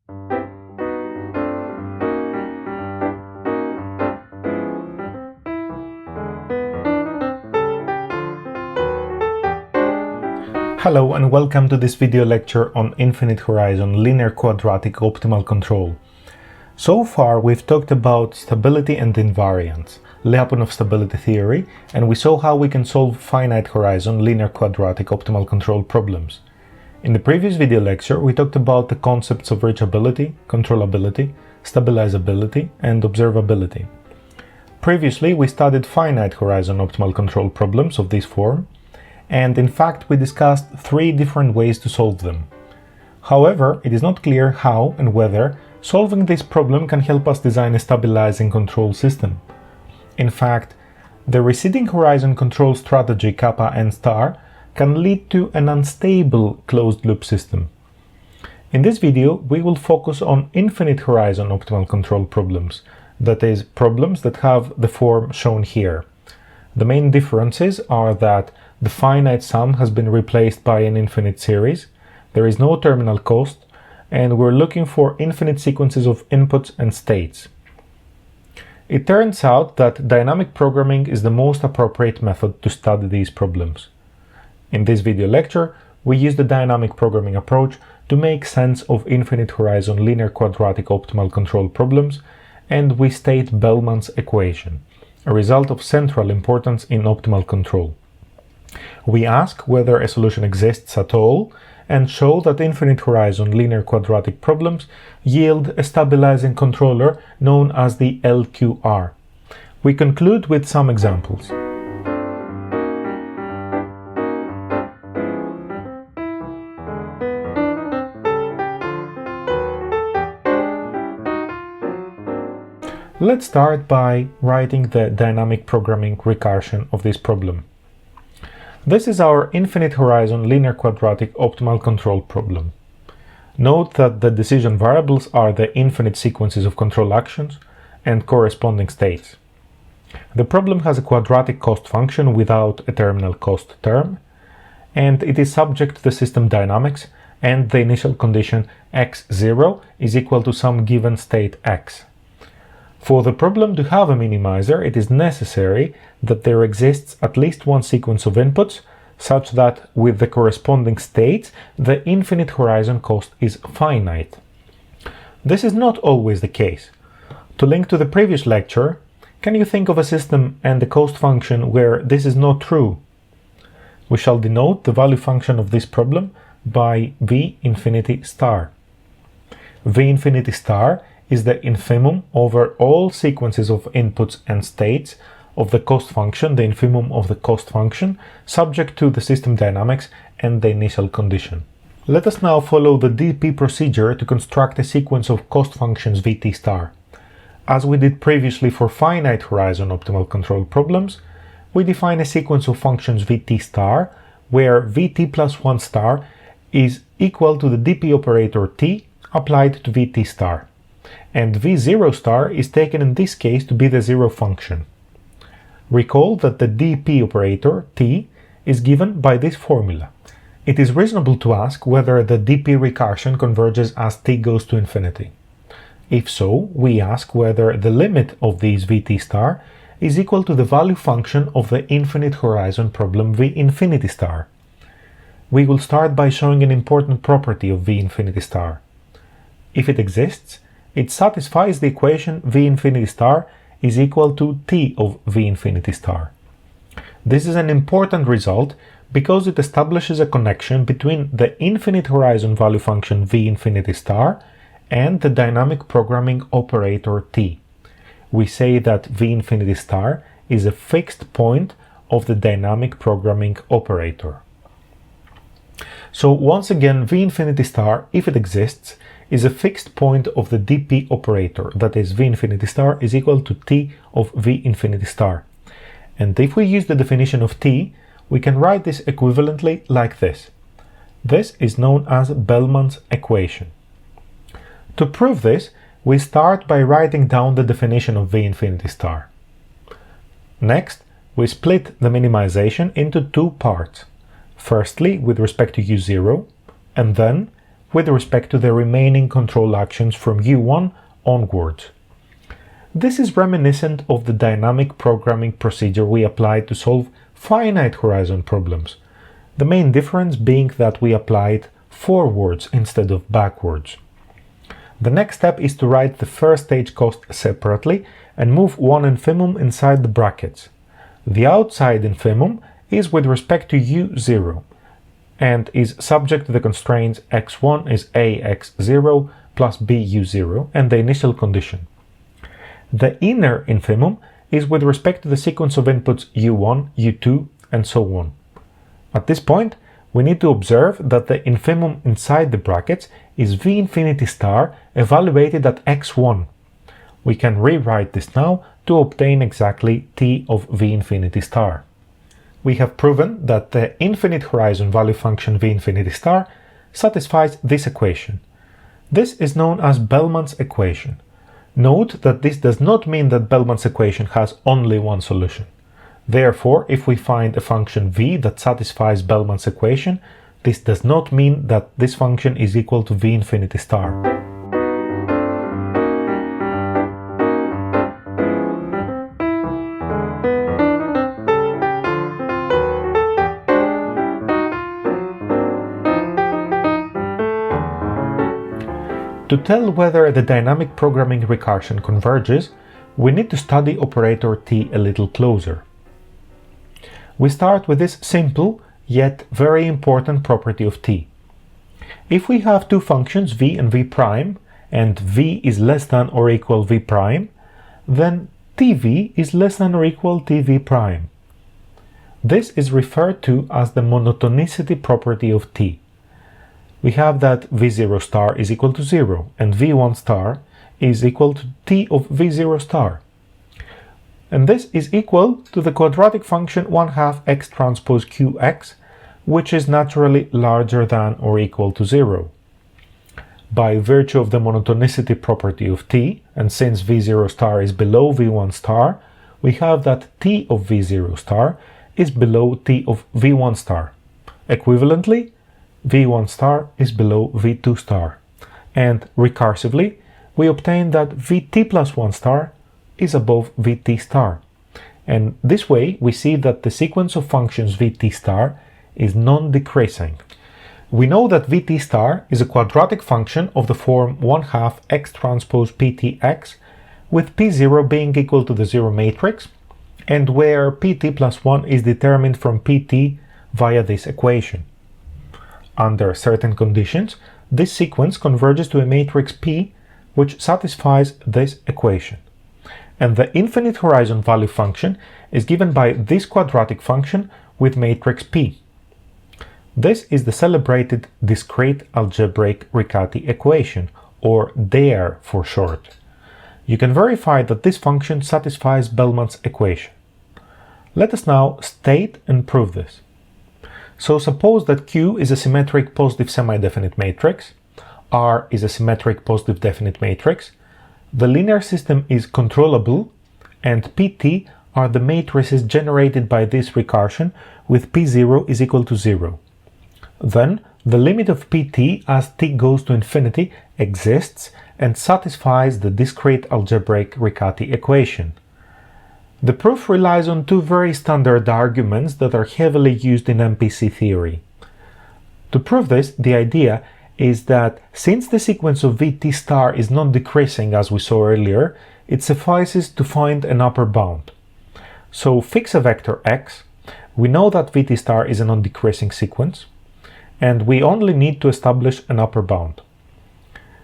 Hello and welcome to this video lecture on infinite horizon linear quadratic optimal control. So far we've talked about stability and invariance, Lyapunov stability theory, and we saw how we can solve finite horizon linear quadratic optimal control problems. In the previous video lecture we talked about the concepts of reachability, controllability, stabilizability, and observability. Previously we studied finite horizon optimal control problems of this form, and in fact we discussed 3 different ways to solve them. However, it is not clear how and whether solving this problem can help us design a stabilizing control system. In fact, the receding horizon control strategy kappa n star can lead to an unstable closed-loop system. In this video, we will focus on infinite horizon optimal control problems, that is, problems that have the form shown here. The main differences are that the finite sum has been replaced by an infinite series, there is no terminal cost, and we're looking for infinite sequences of inputs and states. It turns out that dynamic programming is the most appropriate method to study these problems. In this video lecture, we use the dynamic programming approach to make sense of infinite horizon linear quadratic optimal control problems, and we state Bellman's equation, a result of central importance in optimal control. We ask whether a solution exists at all and show that infinite horizon linear quadratic problems yield a stabilizing controller known as the LQR. We conclude with some examples. Let's start by writing the dynamic programming recursion of this problem. This is our infinite horizon linear quadratic optimal control problem. Note that the decision variables are the infinite sequences of control actions and corresponding states. The problem has a quadratic cost function without a terminal cost term, and it is subject to the system dynamics and the initial condition x0 is equal to some given state x. For the problem to have a minimizer, it is necessary that there exists at least one sequence of inputs, such that with the corresponding states, the infinite horizon cost is finite. This is not always the case. To link to the previous lecture, can you think of a system and the cost function where this is not true? We shall denote the value function of this problem by v infinity star. V infinity star is the infimum over all sequences of inputs and states of the cost function, the infimum of the cost function, subject to the system dynamics and the initial condition. Let us now follow the DP procedure to construct a sequence of cost functions Vt star. As we did previously for finite horizon optimal control problems, we define a sequence of functions Vt star where Vt plus 1 star is equal to the DP operator t applied to Vt star, and V0 star is taken in this case to be the zero function. Recall that the DP operator t is given by this formula. It is reasonable to ask whether the DP recursion converges as t goes to infinity. If so, we ask whether the limit of these Vt star is equal to the value function of the infinite horizon problem V infinity star. We will start by showing an important property of V infinity star. If it exists, it satisfies the equation V infinity star is equal to t of V infinity star. This is an important result because it establishes a connection between the infinite horizon value function V infinity star and the dynamic programming operator t. We say that V infinity star is a fixed point of the dynamic programming operator. So once again, V infinity star, if it exists, is a fixed point of the DP operator, that is, V infinity star is equal to t of V infinity star. And if we use the definition of t, we can write this equivalently like this. This is known as Bellman's equation. To prove this, we start by writing down the definition of V infinity star. Next, we split the minimization into 2 parts. Firstly, with respect to u0, and then with respect to the remaining control actions from u1 onwards. This is reminiscent of the dynamic programming procedure we applied to solve finite horizon problems, the main difference being that we applied forwards instead of backwards. The next step is to write the first stage cost separately and move one infimum inside the brackets. The outside infimum is with respect to u0 and is subject to the constraints x1 is ax0 plus bu0 and the initial condition. The inner infimum is with respect to the sequence of inputs u1, u2, and so on. At this point, we need to observe that the infimum inside the brackets is v infinity star evaluated at x1. We can rewrite this now to obtain exactly t of v infinity star. We have proven that the infinite horizon value function v infinity star satisfies this equation. This is known as Bellman's equation. Note that this does not mean that Bellman's equation has only one solution. Therefore, if we find a function v that satisfies Bellman's equation, this does not mean that this function is equal to v infinity star. To tell whether the dynamic programming recursion converges, we need to study operator t a little closer. We start with this simple, yet very important property of t. If we have two functions v and v prime, and v is less than or equal v prime, then tv is less than or equal tv prime. This is referred to as the monotonicity property of t. We have that v0 star is equal to 0 and v1 star is equal to t of v0 star. And this is equal to the quadratic function 1/2 x transpose qx, which is naturally larger than or equal to 0. By virtue of the monotonicity property of t, and since v0 star is below v1 star, we have that t of v0 star is below t of v1 star. Equivalently, v1 star is below v2 star. And recursively, we obtain that vt plus 1 star is above vt star. And this way, we see that the sequence of functions vt star is non-decreasing. We know that vt star is a quadratic function of the form 1/2 x transpose ptx, with p0 being equal to the zero matrix, and where pt plus 1 is determined from pt via this equation. Under certain conditions, this sequence converges to a matrix P which satisfies this equation. And the infinite horizon value function is given by this quadratic function with matrix P. This is the celebrated discrete algebraic Riccati equation, or DARE for short. You can verify that this function satisfies Bellman's equation. Let us now state and prove this. So suppose that Q is a symmetric positive semi-definite matrix, R is a symmetric positive definite matrix, the linear system is controllable, and Pt are the matrices generated by this recursion with P0 is equal to 0. Then the limit of Pt as t goes to infinity exists and satisfies the discrete algebraic Riccati equation. The proof relies on two very standard arguments that are heavily used in MPC theory. To prove this, the idea is that since the sequence of Vt star is non-decreasing as we saw earlier, it suffices to find an upper bound. So fix a vector x, we know that Vt star is a non-decreasing sequence, and we only need to establish an upper bound.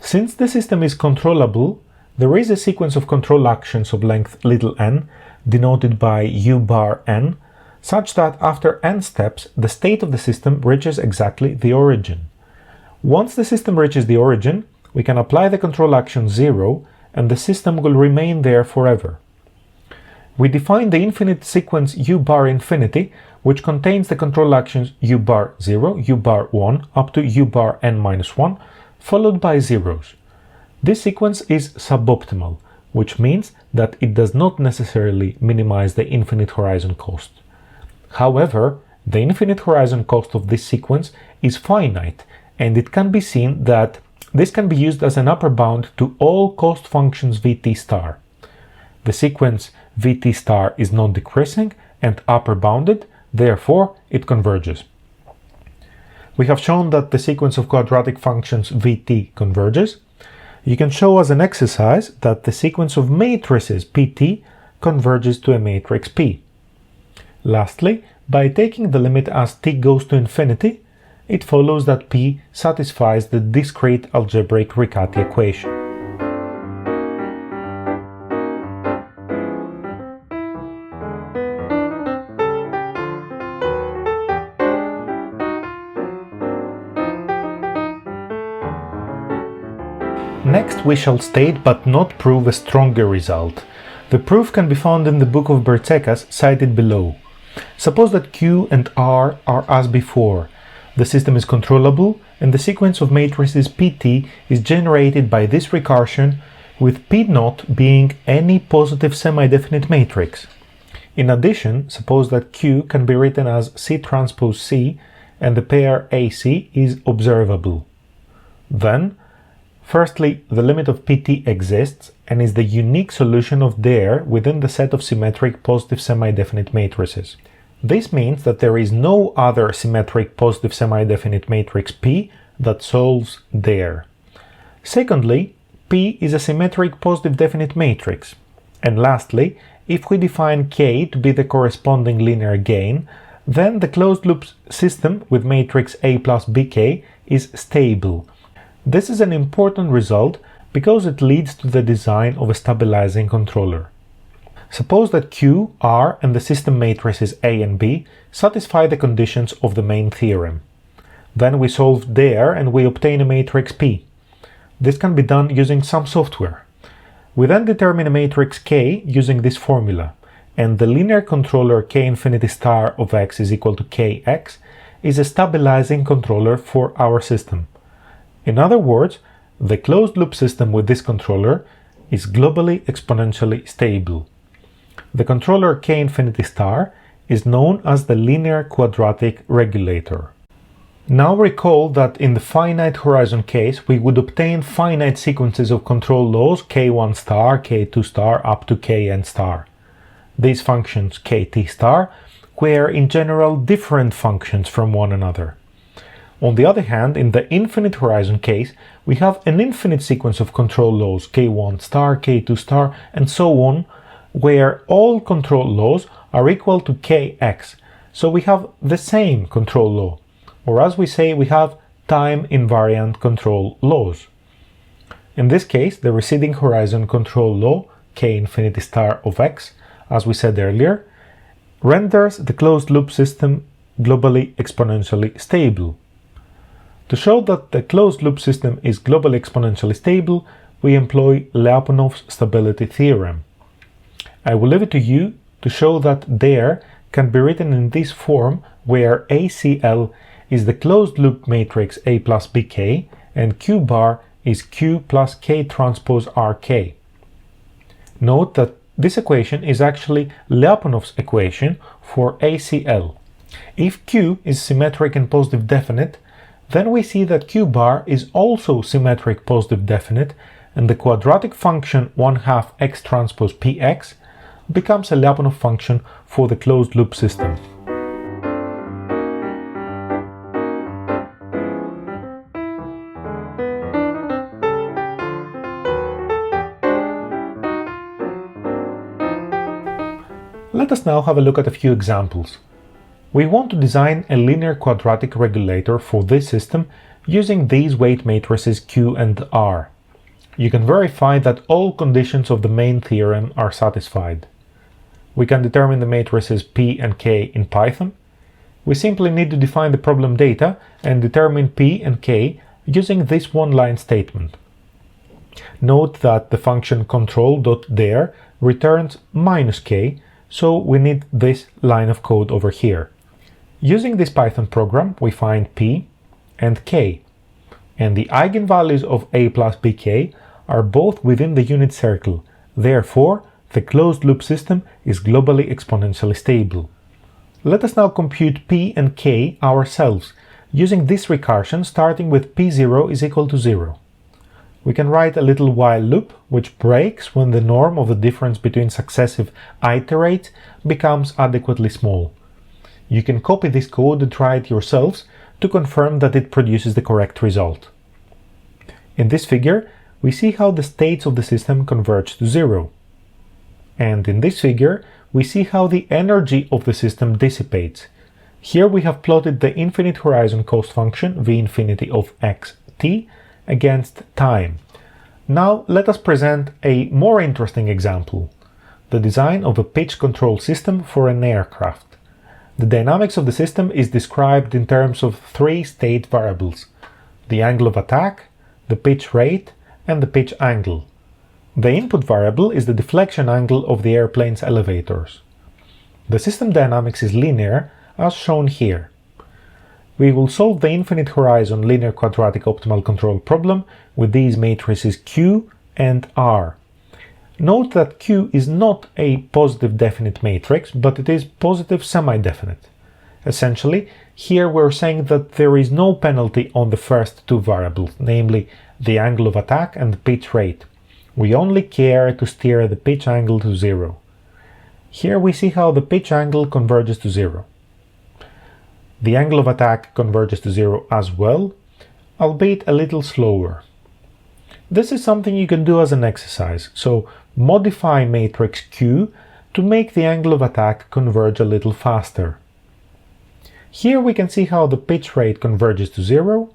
Since the system is controllable, there is a sequence of control actions of length little n, denoted by u bar n, such that after n steps, the state of the system reaches exactly the origin. Once the system reaches the origin, we can apply the control action 0, and the system will remain there forever. We define the infinite sequence u bar infinity, which contains the control actions u bar 0, u bar 1, up to u bar n minus 1, followed by zeros. This sequence is suboptimal, which means that it does not necessarily minimize the infinite horizon cost. However, the infinite horizon cost of this sequence is finite, and it can be seen that this can be used as an upper bound to all cost functions Vt star. The sequence Vt star is non-decreasing and upper bounded, therefore it converges. We have shown that the sequence of quadratic functions Vt converges. You can show as an exercise that the sequence of matrices Pt converges to a matrix P. Lastly, by taking the limit as t goes to infinity, it follows that P satisfies the discrete algebraic Riccati equation. Next, we shall state but not prove a stronger result. The proof can be found in the book of Bertsekas cited below. Suppose that Q and R are as before. The system is controllable and the sequence of matrices Pt is generated by this recursion, with P0 being any positive semi-definite matrix. In addition, suppose that Q can be written as C transpose C and the pair AC is observable. Then, firstly, the limit of Pt exists and is the unique solution of there within the set of symmetric positive semi-definite matrices. This means that there is no other symmetric positive semi-definite matrix P that solves there. Secondly, P is a symmetric positive definite matrix. And lastly, if we define K to be the corresponding linear gain, then the closed loop system with matrix A plus BK is stable. This is an important result because it leads to the design of a stabilizing controller. Suppose that Q, R, and the system matrices A and B satisfy the conditions of the main theorem. Then we solve there and we obtain a matrix P. This can be done using some software. We then determine a matrix K using this formula, and the linear controller K infinity star of x is equal to Kx is a stabilizing controller for our system. In other words, the closed loop system with this controller is globally exponentially stable. The controller K infinity star is known as the linear-quadratic regulator. Now recall that in the finite-horizon case we would obtain finite sequences of control laws k1 star, k2 star up to kn star. These functions kt star were in general different functions from one another. On the other hand, in the infinite horizon case, we have an infinite sequence of control laws k1 star, k2 star, and so on, where all control laws are equal to kx. So we have the same control law, or as we say, we have time-invariant control laws. In this case, the receding horizon control law, k infinity star of x, as we said earlier, renders the closed loop system globally exponentially stable. To show that the closed loop system is globally exponentially stable, we employ Lyapunov's stability theorem. I will leave it to you to show that there can be written in this form, where ACL is the closed loop matrix A plus BK and Q bar is Q plus K transpose RK. Note that this equation is actually Lyapunov's equation for ACL. If Q is symmetric and positive definite, then we see that Q bar is also symmetric positive definite, and the quadratic function 1/2 x transpose px becomes a Lyapunov function for the closed loop system. Let us now have a look at a few examples. We want to design a linear quadratic regulator for this system using these weight matrices Q and R. You can verify that all conditions of the main theorem are satisfied. We can determine the matrices P and K in Python. We simply need to define the problem data and determine P and K using this one-line statement. Note that the function control.there returns -k, so we need this line of code over here. Using this Python program, we find P and K, and the eigenvalues of A plus BK are both within the unit circle. Therefore, the closed loop system is globally exponentially stable. Let us now compute P and K ourselves, using this recursion starting with p0 is equal to 0. We can write a little while loop which breaks when the norm of the difference between successive iterates becomes adequately small. You can copy this code and try it yourselves to confirm that it produces the correct result. In this figure, we see how the states of the system converge to 0. And in this figure, we see how the energy of the system dissipates. Here we have plotted the infinite horizon cost function v infinity of xt against time. Now let us present a more interesting example, the design of a pitch control system for an aircraft. The dynamics of the system is described in terms of three state variables: the angle of attack, the pitch rate, and the pitch angle. The input variable is the deflection angle of the airplane's elevators. The system dynamics is linear, as shown here. We will solve the infinite horizon linear-quadratic optimal control problem with these matrices Q and R. Note that Q is not a positive definite matrix, but it is positive semi-definite. Essentially, here we're saying that there is no penalty on the first two variables, namely the angle of attack and the pitch rate. We only care to steer the pitch angle to 0. Here we see how the pitch angle converges to 0. The angle of attack converges to 0 as well, albeit a little slower. This is something you can do as an exercise, so modify matrix Q to make the angle of attack converge a little faster. Here we can see how the pitch rate converges to 0,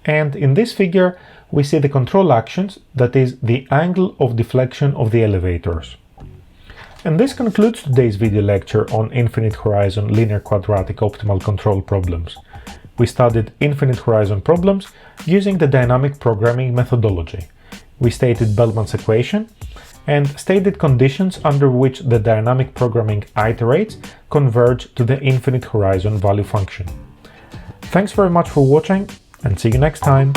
and in this figure we see the control actions, that is, the angle of deflection of the elevators. And this concludes today's video lecture on infinite horizon linear-quadratic optimal control problems. We studied infinite horizon problems using the dynamic programming methodology. We stated Bellman's equation and stated conditions under which the dynamic programming iterates converge to the infinite horizon value function. Thanks very much for watching, and see you next time!